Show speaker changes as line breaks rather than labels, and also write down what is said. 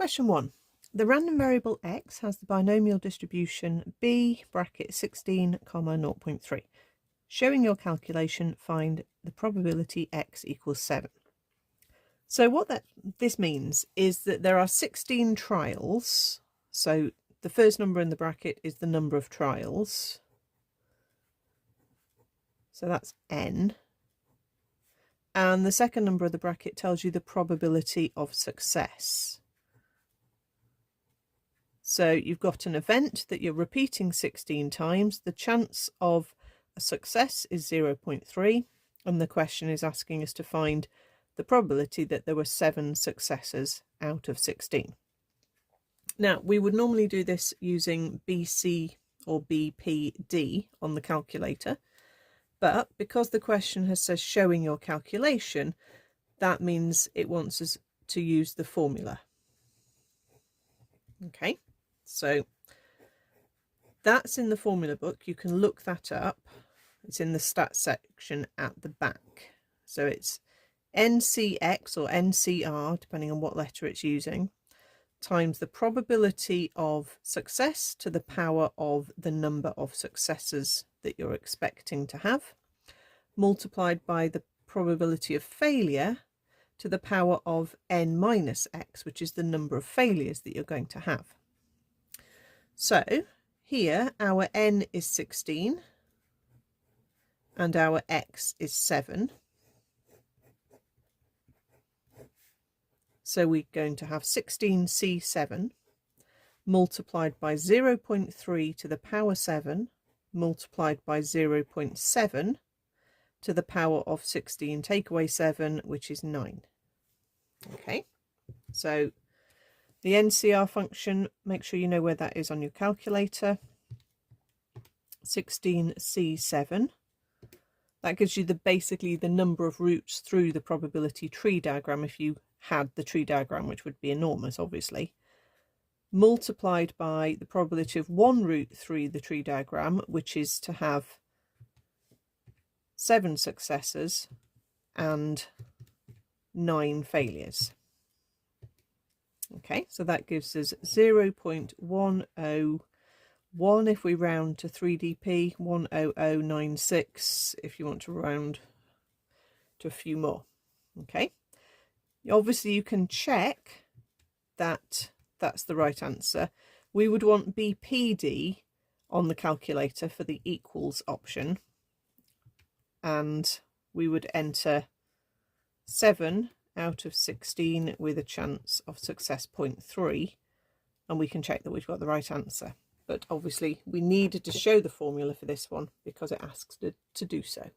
Question 1. The random variable x has the binomial distribution b bracket 16, 0.3. Showing your calculation, find the probability x equals 7. So what this means is that there are 16 trials. So the first number in the bracket is the number of trials. So that's n. And the second number of the bracket tells you the probability of success. So you've got an event that you're repeating 16 times. The chance of a success is 0.3, and the question is asking us to find the probability that there were 7 successes out of 16. Now, we would normally do this using BC or BPD on the calculator, but because the question says showing your calculation, that means it wants us to use the formula. Okay. So that's in the formula book. You can look that up. It's in the stats section at the back. So it's NCX or NCR, depending on what letter it's using, times the probability of success to the power of the number of successes that you're expecting to have, multiplied by the probability of failure to the power of n minus x, which is the number of failures that you're going to have. So here our n is 16 and our x is 7. So we're going to have 16c7 multiplied by 0.3 to the power 7 multiplied by 0.7 to the power of 16, take away 7, which is 9. Okay, so the NCR function, make sure you know where that is on your calculator. 16c7. That gives you basically the number of routes through the probability tree diagram if you had the tree diagram, which would be enormous, obviously, multiplied by the probability of one route through the tree diagram, which is to have 7 successes and 9 failures. Okay, so that gives us 0.101 if we round to 3dp, 10096 if you want to round to a few more. Okay, obviously you can check that that's the right answer. We would want BPD on the calculator for the equals option, and we would enter 7 out of 16 with a chance of success 0.3, and we can check that we've got the right answer. But obviously we needed to show the formula for this one because it asks to do so.